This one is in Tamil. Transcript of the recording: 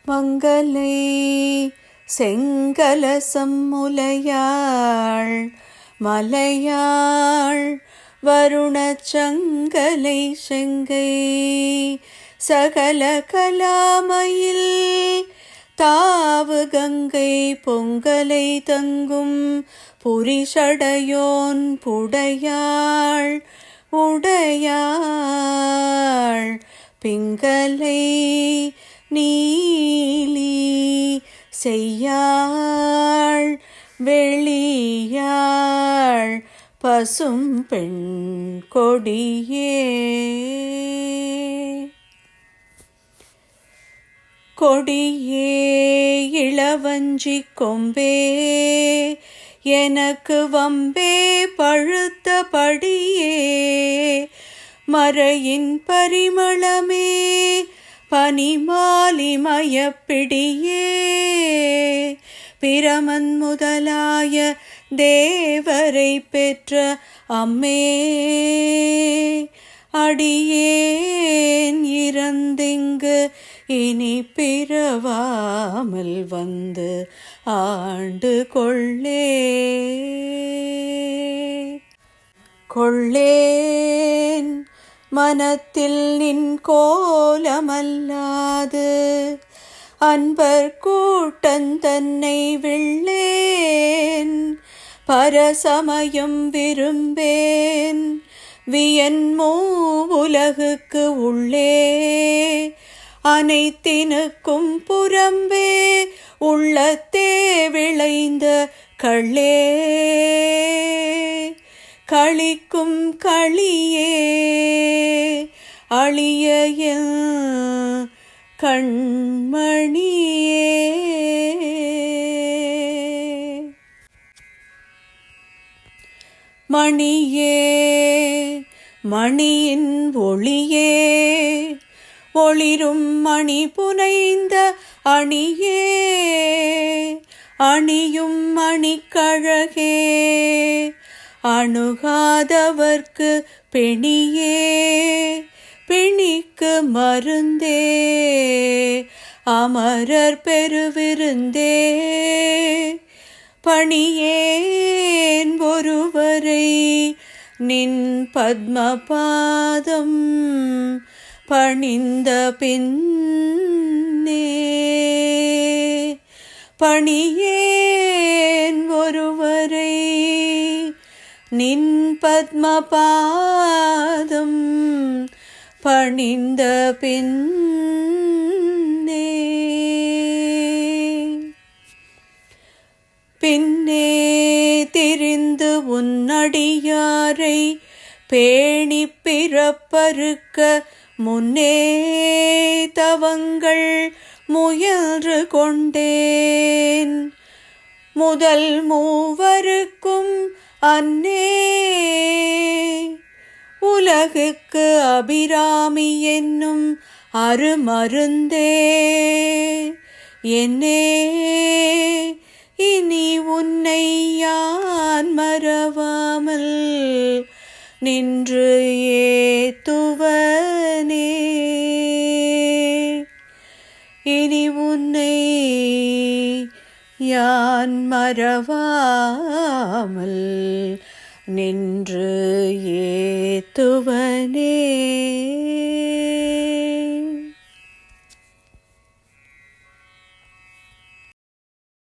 மங்கலை செங்கலசம் முலையாள் மலையாள் வருணச்சங்கலை செங்கை சகல கலாமயில் தாவு கங்கை பொங்கலை தங்கும் புரிஷடையோன் புடையாள் உடையாள் பிங்கலை நீலி செய்யாள் வெளியாள் பசும் பெண் கொடியே கொடியே இளவஞ்சி கொம்பே எனக்கு வம்பே பழுத்த படியே மறையின் பரிமளமே பனிமாலி மயப்பிடியே பிரமன் முதலாய தேவரை பெற்ற அம்மே அடியேன் இறந்திங்கு இனி பிறவாமல் வந்து ஆண்டு கொள்ளேன் மனத்தில் நின் கோலமல்லாது அன்பர் கூட்டந்தன்னை விள்ளேன் பரசமயம் விரும்பேன் வியன்மூ உலகுக்கு உள்ளே அனைத்தினுக்கும் புறம்பே உள்ளத்தே விளைந்த கள்ளே களிக்கும் களியே அழிய கண்மணியே மணியே மணியின் ஒளியே ஒளிரும் மணி புனைந்த அணியே அணியும் மணிக்கழகே அணுகாதவர்க்கு பெணியே பிணிக்கு மருந்தே அமரர் பெருவிருந்தே பணியேன் ஒருவரை நின் பத்மபாதம் பணிந்த பின்னே பணியேன் ஒருவரை நின் பத்மபாதம் பணிந்த பின்னே திரிந்து உன்னடியாரை பேணி பிறப்பறுக்க முன்னே தவங்கள் முயன்று கொண்டேன் முதல் மூவருக்கும் அன்னே உலகுக்கு அபிராமி என்னும் அருமருந்தே என்னே இனி உன்னை யான் மறவாமல் நின்று ஏத்துவனே இனி உன்னை யான் மறவாமல் நின்று ஏத்துவனே.